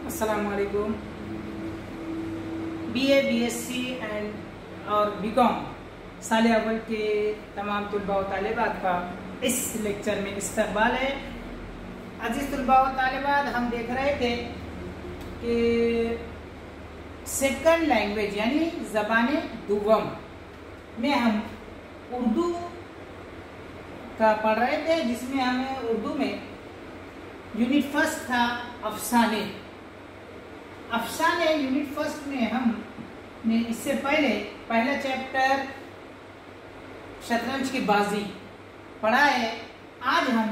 अस्सलाम वालेकुम। BA, BSc and और बीकॉम साल अव्वल के तमाम तुलबा व तालिबात का इस लेक्चर में इस्तकबाल है। अजीज तुलबा व तालिबात, हम देख रहे थे कि सेकंड लैंग्वेज यानी ज़बान दुव्वम में हम उर्दू का पढ़ रहे थे, जिसमें हमें उर्दू में यूनिट फर्स्ट था अफसाने। अफसाने यूनिट फर्स्ट में हमने इससे पहले पहला चैप्टर शतरंज की बाजी पढ़ा है। आज हम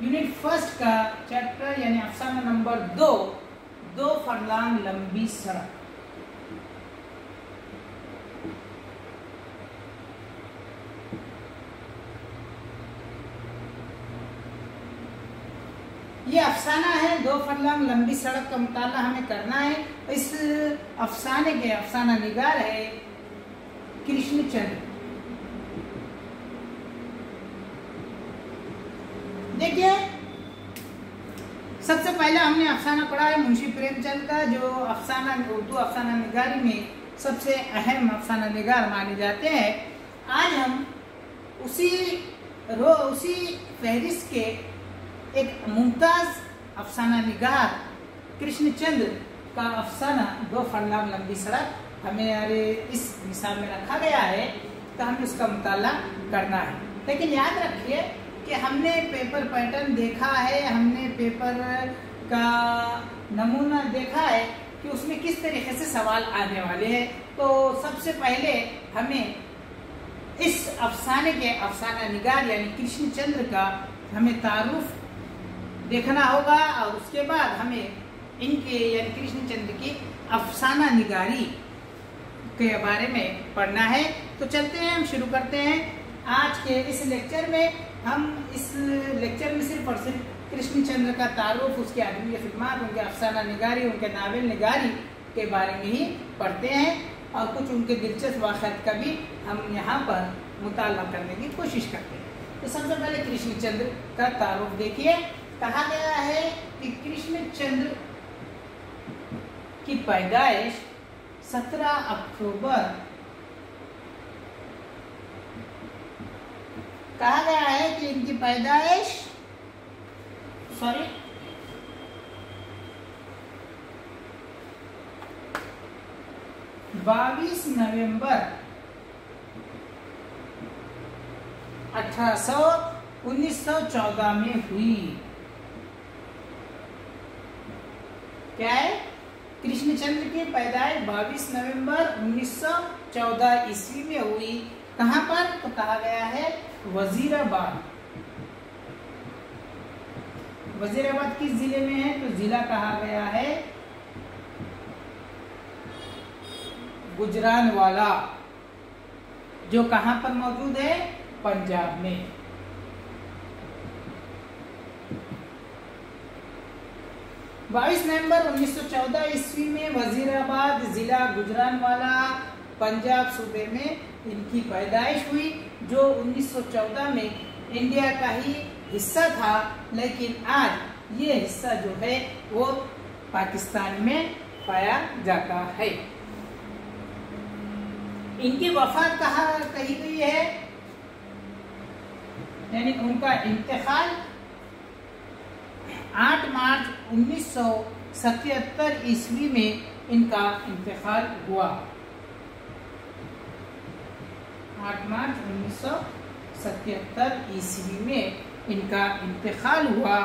यूनिट फर्स्ट का चैप्टर यानी अफसाना नंबर 2 फरलांग लंबी सड़क। ये अफसाना है, 2 फरलांग लंबी सड़क का मुताला हमें करना है। इस अफसाने के अफसाना निगार है कृष्णचंद्र। देखिए, सबसे पहले हमने अफसाना पढ़ा है मुंशी प्रेमचंद का, जो अफसाना उर्दू अफसाना निगारी में सबसे अहम अफसाना निगार माने जाते हैं। आज हम उसी फहरिस्त के एक मुमताज अफसाना निगार कृष्णचंद्र का अफसाना 2 फरलांग लंबी सड़क हमें इस मिसाल में रखा गया है, तो हमें उसका मुताला करना है। लेकिन याद रखिए कि हमने पेपर पैटर्न देखा है, हमने पेपर का नमूना देखा है कि उसमें किस तरीके से सवाल आने वाले हैं। तो सबसे पहले हमें इस अफसाने के अफसाना निगार यानी कृष्णचंद्र का हमें तारुफ देखना होगा, और उसके बाद हमें इनके यानी कृष्णचंद्र की अफसाना निगारी के बारे में पढ़ना है। तो चलते हैं, हम शुरू करते हैं आज के इस लेक्चर में। हम इस लेक्चर में सिर्फ और सिर्फ कृष्णचंद्र का तारुफ, उसके आदमी खिदमत, उनके अफसाना निगारी, उनके नावल निगारी के बारे में ही पढ़ते हैं, और कुछ उनके दिलचस्प वाक़यात का भी हम यहाँ पर मुताला करने की कोशिश करते हैं। तो सबसे पहले कृष्णचंद्र का तारुफ देखिए। कहा गया है कि कृष्णचंद्र की पैदाइश 17 अक्टूबर कहा गया है कि इनकी पैदाइश 22 नवंबर 1914 में हुई। क्या है? कृष्णचंद्र की पैदाइश 22 नवंबर 1914 ईस्वी में हुई। कहां पर? तो कहा गया है वजीराबाद। वजीराबाद किस जिले में है? तो जिला कहा गया है गुजरानवाला, जो कहां पर मौजूद है? पंजाब में। बाईस नवंबर 1914 ईस्वी में वजीराबाद जिला गुजरानवाला पंजाब सूबे में इनकी पैदाइश हुई, जो 1914 में इंडिया का ही हिस्सा था। लेकिन आज ये हिस्सा जो है वो पाकिस्तान में पाया जाता है। इनकी वफात कही गई है, यानी उनका इंतकाल 8 मार्च 1977 ईस्वी में इनका इंतकाल हुआ। 8 मार्च 1977 ईस्वी में इनका इंतकाल हुआ।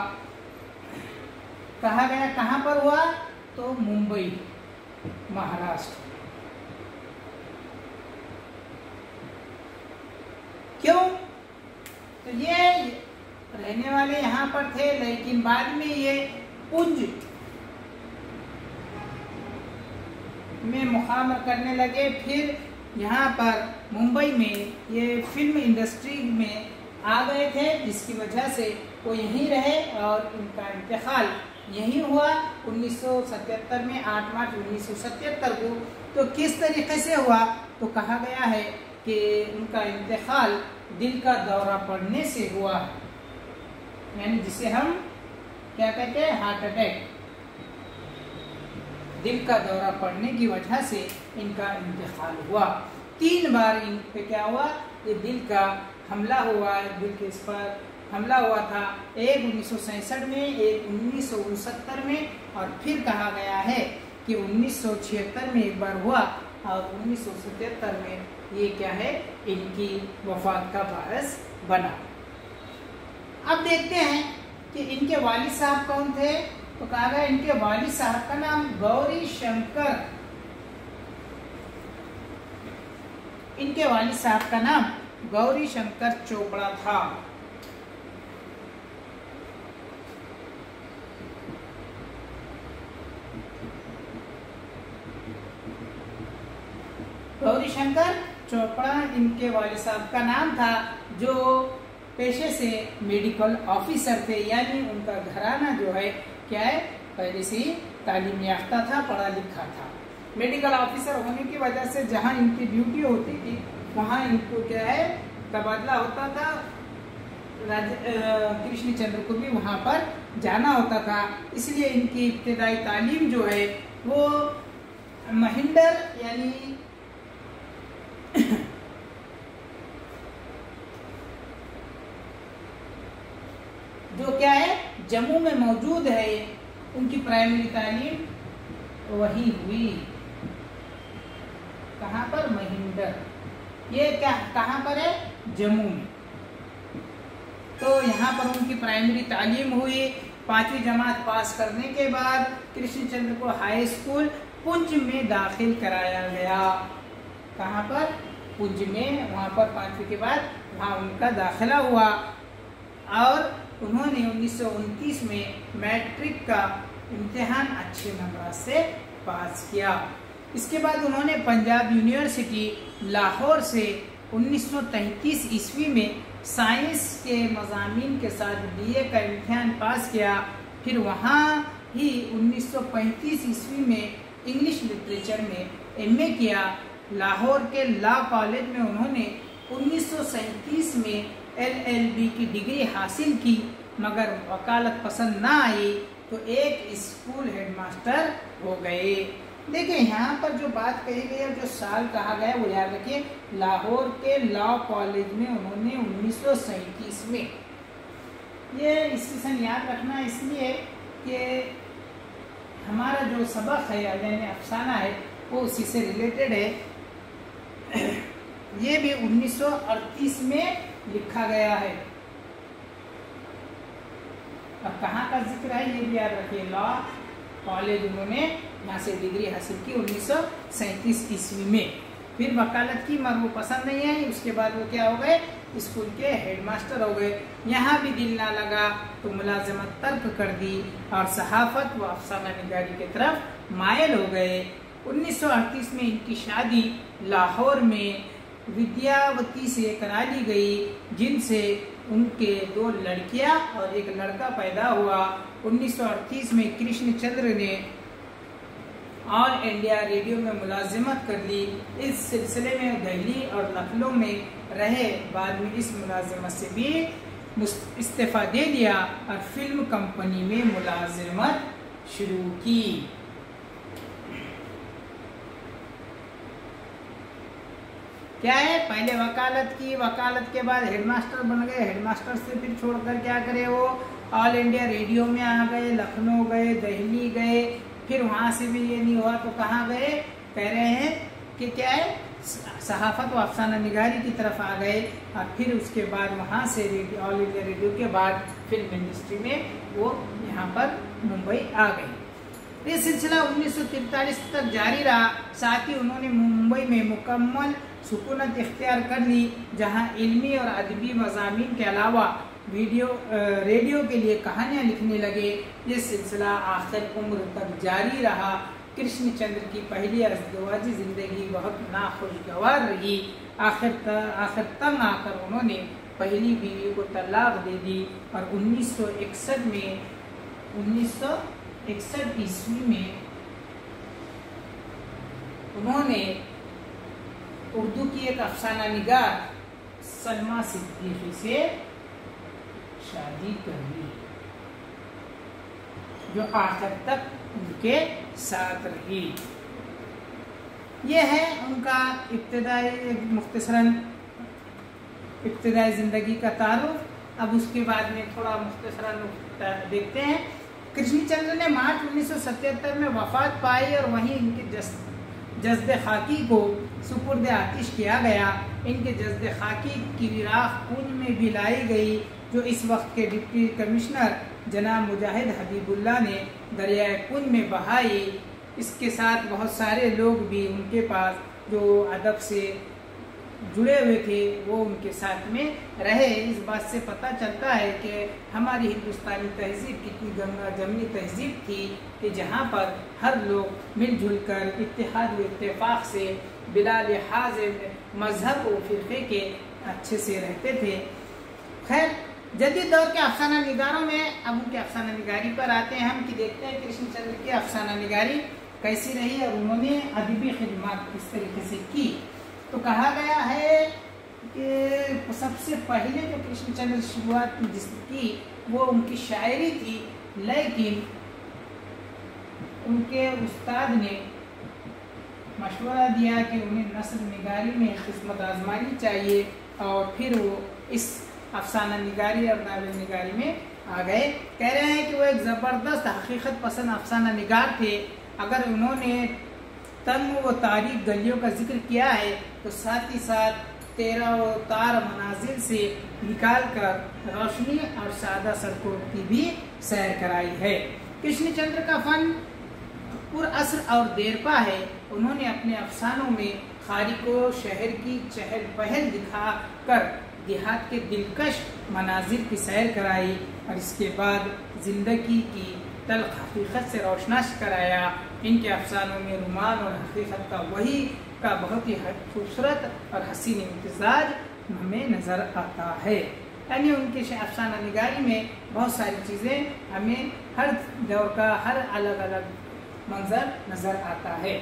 कहा गया कहां पर हुआ? तो मुंबई, महाराष्ट्र। क्यों? तो ये रहने वाले यहाँ पर थे, लेकिन बाद में ये पुंज में मुकाम करने लगे। फिर यहाँ पर मुंबई में ये फिल्म इंडस्ट्री में आ गए थे, जिसकी वजह से वो यहीं रहे और इनका इंतकाल यहीं हुआ 1977 में, 8 मार्च 1977 को। तो किस तरीके से हुआ? तो कहा गया है कि उनका इंतकाल दिल का दौरा पड़ने से हुआ। यानी जिसे हम क्या कहते हैं, हार्ट अटैक। दिल का दौरा पड़ने की वजह से इनका इंतकाल हुआ। 3 बार इन पे क्या हुआ, ये दिल का हमला हुआ, दिल के इस पर हमला हुआ था। एक 1967 में, एक 1969 में, और फिर कहा गया है कि 1976 में एक बार हुआ और 1977 में ये क्या है, इनकी वफात का बायस बना। अब देखते हैं कि इनके वालिद साहब कौन थे। तो कहा गया इनके वालिद साहब का नाम गौरी शंकर, इनके वालिद साहब का नाम गौरी शंकर चोपड़ा था। गौरी शंकर चोपड़ा इनके वालिद साहब का नाम था, जो पेशे से मेडिकल ऑफिसर थे। यानी उनका घराना जो है क्या है, पहले से ही तालीम याफ्ता था, पढ़ा लिखा था। मेडिकल ऑफिसर होने की वजह से जहां इनकी ड्यूटी होती थी वहां इनको क्या है, तबादला होता था। कृष्णचंद्र को भी वहां पर जाना होता था। इसलिए इनकी इब्तिदाई तालीम जो है वो महिंदर यानी जो क्या है जम्मू में मौजूद है, उनकी प्राइमरी तालीम वही हुई। कहाँ पर, महिंदर। ये क्या कहाँ पर है, जम्मू में। तो यहाँ पर उनकी प्राइमरी तालीम हुई। 5वीं जमात पास करने के बाद कृष्णचंद्र को हाई स्कूल पुंछ में दाखिल कराया गया। कहाँ पर, पुंछ में। वहाँ पर 5वीं के बाद वहाँ उनका दाखिला हुआ और उन्होंने 1929 में मैट्रिक का इम्तिहान अच्छे नंबर से पास किया। इसके बाद उन्होंने पंजाब यूनिवर्सिटी लाहौर से 1933 ईस्वी में साइंस के मज़ामीन के साथ BA का इम्तिहान पास किया। फिर वहाँ ही 1935 ईस्वी में इंग्लिश लिटरेचर में MA किया। लाहौर के लॉ कॉलेज में उन्होंने 1937 में LLB की डिग्री हासिल की, मगर वकालत पसंद ना आई तो एक स्कूल हेडमास्टर हो गए। देखिए यहाँ पर जो बात कही गई है, जो साल कहा गया वो याद रखिए। लाहौर के लॉ कॉलेज में उन्होंने 1937 में, ये स्टेशन याद रखना इसलिए कि हमारा जो सबक है यानी अफसाना है वो उसी से रिलेटेड है। ये भी 1938 में लिखा गया है। अब कहाँ का जिक्र है ये भी याद रखिए। लॉ कॉलेज उन्होंने यहाँ से डिग्री हासिल की 1937 ईस्वी में। फिर वकालत की मगर वो पसंद नहीं आई। उसके बाद वो क्या हो गए, स्कूल के हेडमास्टर हो गए। यहाँ भी दिल ना लगा तो मुलाजमत तर्क कर दी और सहाफत व अफसाना निगारी की तरफ मायल हो गए। 1938 में इनकी शादी लाहौर में विद्यावती से करा ली गई, जिनसे उनके 2 लड़कियां और एक लड़का पैदा हुआ। 1938 में कृष्णचंद्र ने ऑल इंडिया रेडियो में मुलाजिमत कर ली। इस सिलसिले में दिल्ली और लखनऊ में रहे। बाद में इस मुलाजिमत से भी इस्तीफा दे दिया और फिल्म कंपनी में मुलाजिमत शुरू की। क्या है, पहले वकालत की, वकालत के बाद हेडमास्टर बन गए। हेडमास्टर से फिर छोड़कर क्या करे, वो ऑल इंडिया रेडियो में आ गए, लखनऊ गए, दिल्ली गए। फिर वहाँ से भी ये नहीं हुआ तो कहाँ गए, कह रहे हैं कि क्या है, सहाफत व अफसाना निगारी की तरफ आ गए। और फिर उसके बाद वहाँ से ऑल इंडिया रेडियो के बाद फिल्म इंडस्ट्री में वो यहाँ पर मुंबई आ गई। ये सिलसिला 1943 तक जारी रहा। साथ ही उन्होंने मुंबई में मुकम्मल सुकूनत इख्तियार कर ली, जहाँ इल्मी और अदबी मज़ामीन के अलावा रेडियो के लिए कहानियाँ लिखने लगे। ये सिलसिला आखिर उम्र तक जारी रहा। कृष्णचंद्र की पहली अज़दवाजी ज़िंदगी बहुत नाखुशगवार रही। आखिर तंग आकर उन्होंने पहली बीवी को तलाक दे दी और 1961 ईस्वी में उन्होंने उर्दू की एक अफसाना निगार सलमा सिद्दीकी से शादी कर ली, जो आखिर तक उनके साथ रही। ये है उनका इब्तिदाई जिंदगी का तारुफ। अब उसके बाद में थोड़ा मुख्तसरन देखते हैं। कृष्णचंद्र ने मार्च 1977 में वफात पाई और वहीं इनके जज्द खाकी को सुपुर्द आतिश किया गया। इनके जज्द खाकी की विराख पुंज में भी लाई गई, जो इस वक्त के डिप्टी कमिश्नर जनाब मुजाहिद हबीबुल्लाह ने दरियाए पुंज में बहाई। इसके साथ बहुत सारे लोग भी उनके पास जो अदब से जुड़े हुए थे वो उनके साथ में रहे। इस बात से पता चलता है कि हमारी हिंदुस्तानी तहजीब कितनी गंगा जमनी तहजीब थी कि जहाँ पर हर लोग मिलजुल कर इत्तेहाद व इत्तेफाक से बिला लिहाज मजहब व फ़िरक़े के अच्छे से रहते थे। खैर, जदीद दौर के अफसाना निगारों में अब उनके अफसाना निगारी पर आते हैं हम कि देखते हैं कृष्णचंद्र की अफसाना निगारी कैसी रही और उन्होंने अदबी खिदमत किस तरीके से की। तो कहा गया है कि सबसे पहले जो कृष्णचंद्र शुरुआत जिसकी वो उनकी शायरी थी, लेकिन उनके उस्ताद ने मशवरा दिया कि उन्हें नस्र निगारी में किस्मत आजमानी चाहिए और फिर वो इस अफसाना निगारी और नावल निगारी में आ गए। कह रहे हैं कि वो एक ज़बरदस्त हकीकत पसंद अफसाना निगार थे। अगर उन्होंने तंग व तारीख गलियों का जिक्र किया है तो साथ ही साथ 13 तार मनाजिल से निकाल कर रोशनी और सादा सड़कों की भी सैर कराई है। कृष्णचंद्र का फन पुरअसर और देरपा है। उन्होंने अपने अफसानों में खारी को शहर की चहल पहल दिखा कर देहात के दिलकश मनाजिर की सैर कराई और इसके बाद जिंदगी की तल्ख हकीकत से रोशनाश कराया। इनके अफसानों में रुमान और हकीकत का वही का बहुत ही खूबसूरत और हसीन इम्तिजाज हमें नज़र आता है। यानी उनके अफसाना निगारी में बहुत सारी चीज़ें हमें हर दौर का हर अलग अलग मंजर नज़र आता है।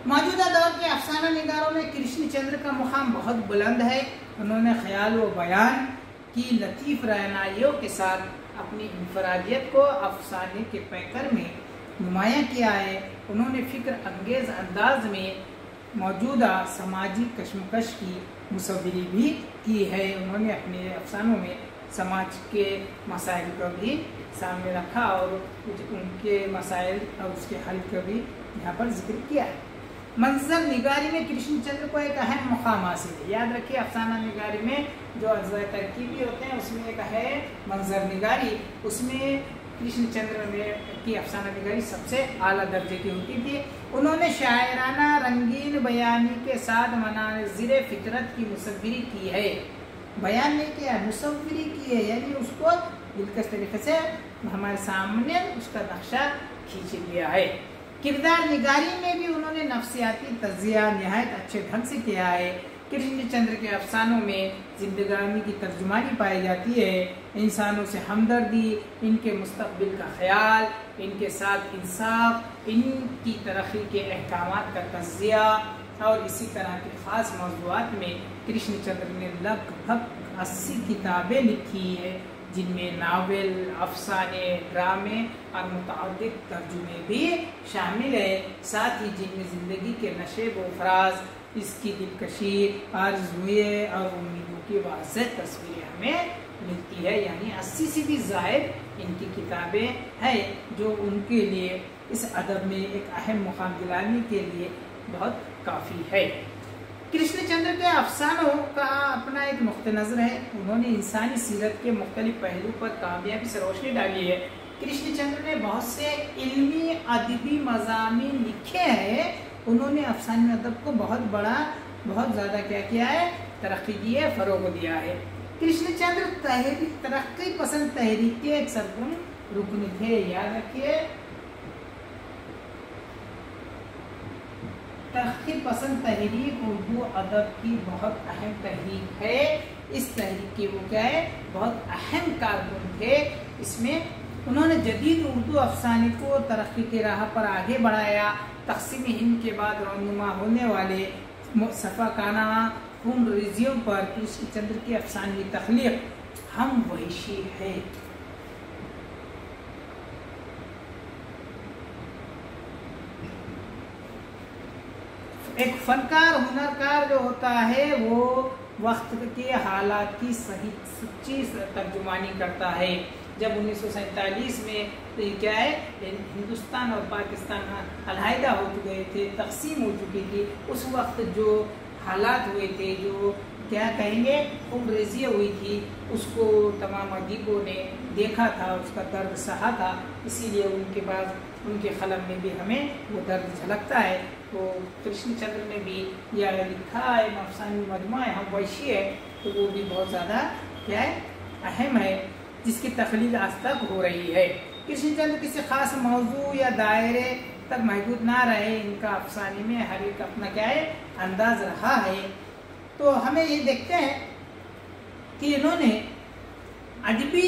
मौजूदा दौर के अफसाना निगारों में कृष्णचंद्र का मुकाम बहुत बुलंद है। उन्होंने ख्याल व बयान की लतीफ़ रहनाइयों के साथ अपनी इनफरादियत को अफसाने के पैकर में नुमायाँ किया है। उन्होंने फ़िक्र अंगेज़ अंदाज में मौजूदा समाजी कशमकश की मुसव्वरी भी की है। उन्होंने अपने अफसानों में समाज के मसाइल को भी सामने रखा और उनके मसाइल और उसके हल का भी यहाँ पर जिक्र किया है। मंजर निगारी में कृष्णचंद्र को एक अहम मुकाम हासिल है। याद रखिए, अफसाना निगारी में जो अज्जा तरकीबी होते हैं उसमें एक है मंजर निगारी। उसमें कृष्णचंद्र की अफसाना निगारी सबसे आला दर्जे की होती थी। उन्होंने शायराना रंगीन बयानी के साथ मनाज़िर फितरत की मुसव्वरी की है। बयान नहीं किया, मुसव्वरी की है, यानी उसको दिलकश तरीके से हमारे सामने उसका नक्शा खींच लिया है। किरदार निगारी में भी उन्होंने नफ्सियाती तज़िया नहायत अच्छे ढंग से किया है। कृष्णचंद्र के अफसानों में जिंदगानी की तर्जुमानी पाई जाती है, इंसानों से हमदर्दी, इनके मुस्तक़बिल का ख्याल, इनके साथ इंसाफ, इनकी तरक्की के अहकामात का तज़िया और इसी तरह के ख़ास मौज़ूआत में कृष्णचंद्र ने लगभग 80 किताबें लिखी है, जिनमें नावल, अफसाने, ड्रामे और मुतअद्दिद तर्जुमे भी शामिल है। साथ ही जिनमें ज़िंदगी के नशेब व फराज, इसकी दिलकशी, आरज़ुए और उम्मीदों की वाज़ेह तस्वीरें हमें मिलती है। यानी 80 से भी ज़ायद इनकी किताबें हैं जो उनके लिए इस अदब में एक अहम मुकाम दिलाने के लिए बहुत काफ़ी है। कृष्णचंद्र के अफसानों का अपना एक नुक्ते नज़र है। उन्होंने इंसानी सीरत के मुख्तलिफ पहलू पर कामयाबी से रोशनी डाली है। कृष्णचंद्र ने बहुत से इल्मी अदबी मज़ामीन लिखे हैं। उन्होंने अफसानी अदब को बहुत ज़्यादा क्या किया है, तरक्की दी है, फ़रोग़ दिया है। कृष्णचंद्र तरक्की पसंद तहरीक के एक सरगर्म रुकन थे। याद रखिए, तरक्की पसंद तहरीक उर्दू अदब की बहुत अहम तहरीक है। इस तहरीक के वो क्या है, बहुत अहम कारकुन थे। इसमें उन्होंने जदीद उर्दू अफसाने को तरक्की की राह पर आगे बढ़ाया। तक़सीम हिंद के बाद रौनुमा होने वाले सफ़ाकाना हुमरिज़ियों पर कृष्णचंद्र की अफसानी तख्लीक़ हम वैशी है। एक फनकार हुनरकार जो होता है वो वक्त के हालात की सही सच्ची तर्जुमानी करता है। जब 1947 में तो क्या है, हिंदुस्तान और पाकिस्तान अलहदा हो चुके थे, तकसीम हो चुकी थी, उस वक्त जो हालात हुए थे, जो क्या कहेंगे खूनरेज़ी हुई थी, उसको तमाम अदीबों ने देखा था, उसका दर्द सहा था। इसीलिए उनके बाद उनके कलम में भी हमें वो दर्द झलकता है। तो कृष्णचंद्र ने भी यह लिखा है, अफसानी मजमू है हम वैशी है, तो वो भी बहुत ज़्यादा क्या है अहम है, जिसकी तख्लील आज तक हो रही है। कृष्णचंद्र किसी खास मौजू या दायरे तक महदूद ना रहे, इनका अफसाने में हर एक अपना क्या है अंदाज रहा है। तो हमें ये देखते हैं कि इन्होंने अदबी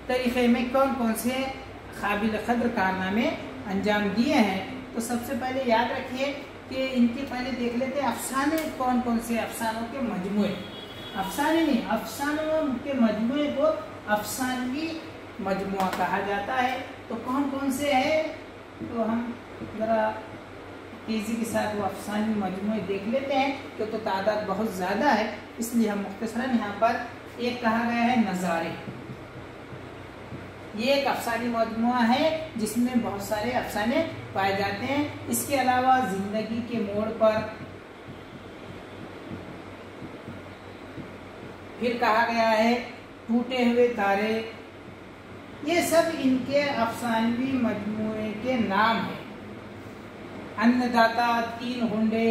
तरीक़े में कौन कौन से काबिल क़द्र कारनामे अंजाम दिए हैं। तो सबसे पहले याद रखिए कि इनके पहले देख लेते हैं अफसाने कौन कौन से, अफसानों के मजमुए, अफसाने नहीं, अफसानों के मजमुए को अफसानवी मजमुआ कहा जाता है। तो कौन कौन से है, तो हम ज़रा तेज़ी के साथ वो अफसानी मजमुए देख लेते हैं, क्योंकि तो तादाद बहुत ज़्यादा है, इसलिए हम मुख्तसरन यहाँ पर एक कहा गया है नज़ारे। ये एक अफसानी मजमुआ है जिसमें बहुत सारे अफसाने पाए जाते हैं। इसके अलावा जिंदगी के मोड़ पर, फिर कहा गया है टूटे हुए तारे, ये सब इनके अफसानवी मजमुए के नाम हैं। अन्नदाता, तीन हुंडे,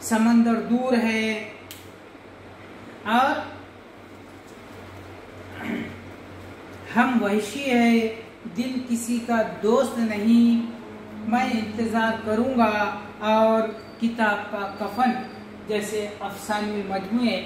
समंदर दूर है, और हम वहशी है, दिल किसी का दोस्त नहीं, मैं इंतज़ार करूँगा, और किताब का कफन जैसे अफसानवी मजमुए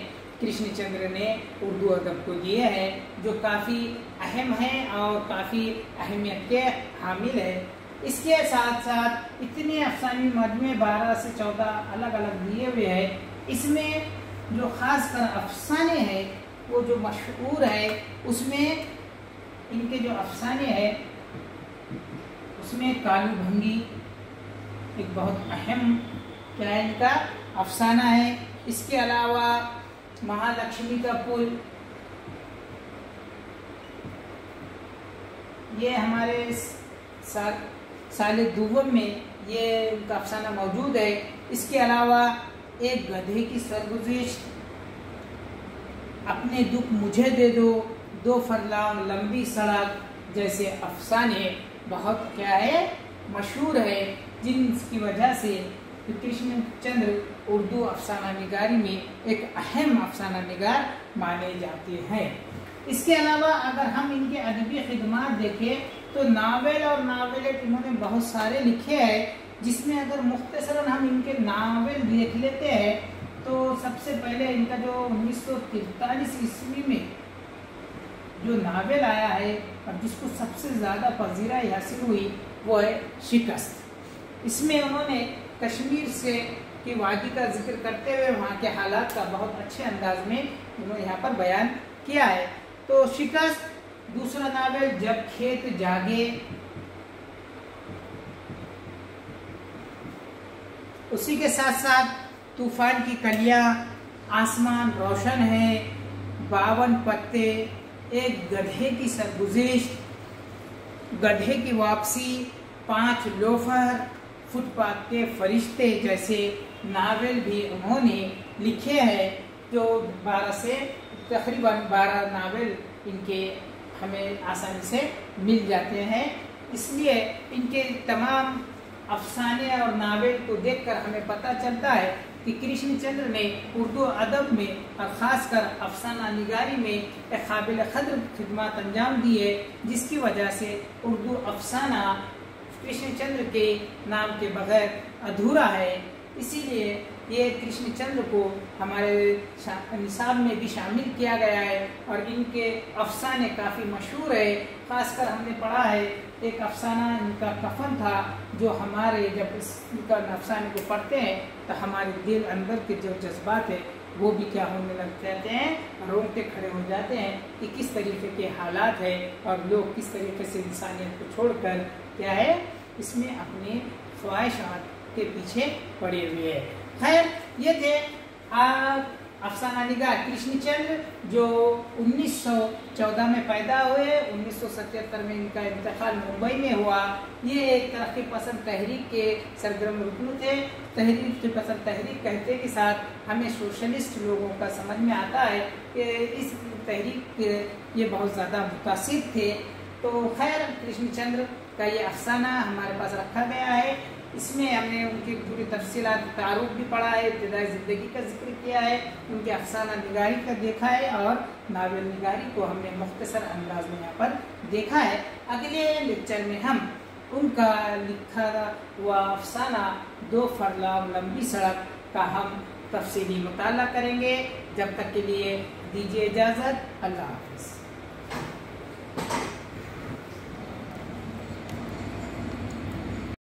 कृष्णचंद्र ने उर्दू अदब को दिए हैं, जो काफ़ी अहम हैं और काफ़ी अहमियत के हामिल है। इसके साथ साथ इतने अफसानी मजमुए 12 से 14 अलग अलग दिए हुए हैं। इसमें जो ख़ास कर अफसाने हैं वो जो मशहूर है, उसमें इनके जो अफसाने हैं उसमें कालू भंगी एक बहुत अहम क्या है इनका अफसाना है। इसके अलावा महालक्ष्मी का पुल, ये हमारे साले दुवम में ये उनका अफसाना मौजूद है। इसके अलावा एक गधे की सरगुज़िश, अपने दुख मुझे दे दो, 2 फरलांग लंबी सड़क जैसे अफसाने बहुत क्या है मशहूर है, जिनकी वजह से कृष्णचंद्र उर्दू अफसाना निगारी में एक अहम अफसाना निगार माने जाते हैं। इसके अलावा अगर हम इनके अदबी खिदमात देखें तो नावल और नावलेट इन्होंने बहुत सारे लिखे हैं, जिसमें अगर मुख्तसरन हम इनके नावल देख लेते हैं तो सबसे पहले इनका जो 1943 ईस्वी में जो नावल आया है और जिसको सबसे ज़्यादा पजीराई हासिल हुई वो है शिकस्त। इसमें उन्होंने कश्मीर से की वादी का जिक्र करते हुए वहाँ के हालात का बहुत अच्छे अंदाज में उन्होंने यहाँ पर बयान किया है। तो शिकस्त, दूसरा नावल जब खेत जागे, उसी के साथ साथ तूफान की कलियां, आसमान रोशन है, 52 पत्ते, एक गधे की सरगुज़िश, गधे की वापसी, 5 लोफर, फुटपाथ के फरिश्ते जैसे नावल भी उन्होंने लिखे हैं। जो 12 से तकरीबन 12 नावल इनके हमें आसानी से मिल जाते हैं। इसलिए इनके तमाम अफसाने और नावल को देखकर हमें पता चलता है कि कृष्णचंद्र ने उर्दू अदब में और ख़ासकर अफसाना निगारी में एक काबिल क़द्र खिदमत अंजाम दी है, जिसकी वजह से उर्दू अफसाना कृष्णचंद्र के नाम के बगैर अधूरा है। इसीलिए ये कृष्णचंद्र को हमारे निसाब में भी शामिल किया गया है और इनके अफसाने काफ़ी मशहूर है। ख़ासकर हमने पढ़ा है एक अफसाना इनका कफन था, जो हमारे जब इनका अफसाने को पढ़ते हैं तो हमारे दिल अंदर के जो जज्बात है वो भी क्या होने लग जाते हैं, रोंगटे खड़े हो जाते हैं कि किस तरीके के हालात है और लोग किस तरीके से इंसानियत को छोड़कर क्या है इसमें अपने ख्वाहिशात के पीछे पड़े हुए हैं। खैर, ये थे अफसाना निगार कृष्णचंद्र, जो 1914 में पैदा हुए। 1977 में इनका इंतकाल मुंबई में हुआ। ये एक तरक्की पसंद तहरीक के सरगर्म रुकन थे। तहरीक पसंद तहरीक कहते के साथ हमें सोशलिस्ट लोगों का समझ में आता है कि इस तहरीक ये बहुत ज़्यादा मुतासिर थे। तो खैर, कृष्णचंद्र का ये अफसाना हमारे पास रखा गया है। इसमें हमने उनकी पूरी तफसीलात तारुफ भी पढ़ा है, इब्तिदाई ज़िंदगी का जिक्र किया है, उनके अफसाना निगारी का देखा है और नावल निगारी को हमने मुख्तसर अंदाज में यहाँ पर देखा है। अगले लेक्चर में हम उनका लिखा हुआ अफसाना 2 फरलांग लंबी सड़क का हम तफसीली मुताला करेंगे। जब तक के लिए दीजिए इजाज़त। अल्लाह हाफ़िज़।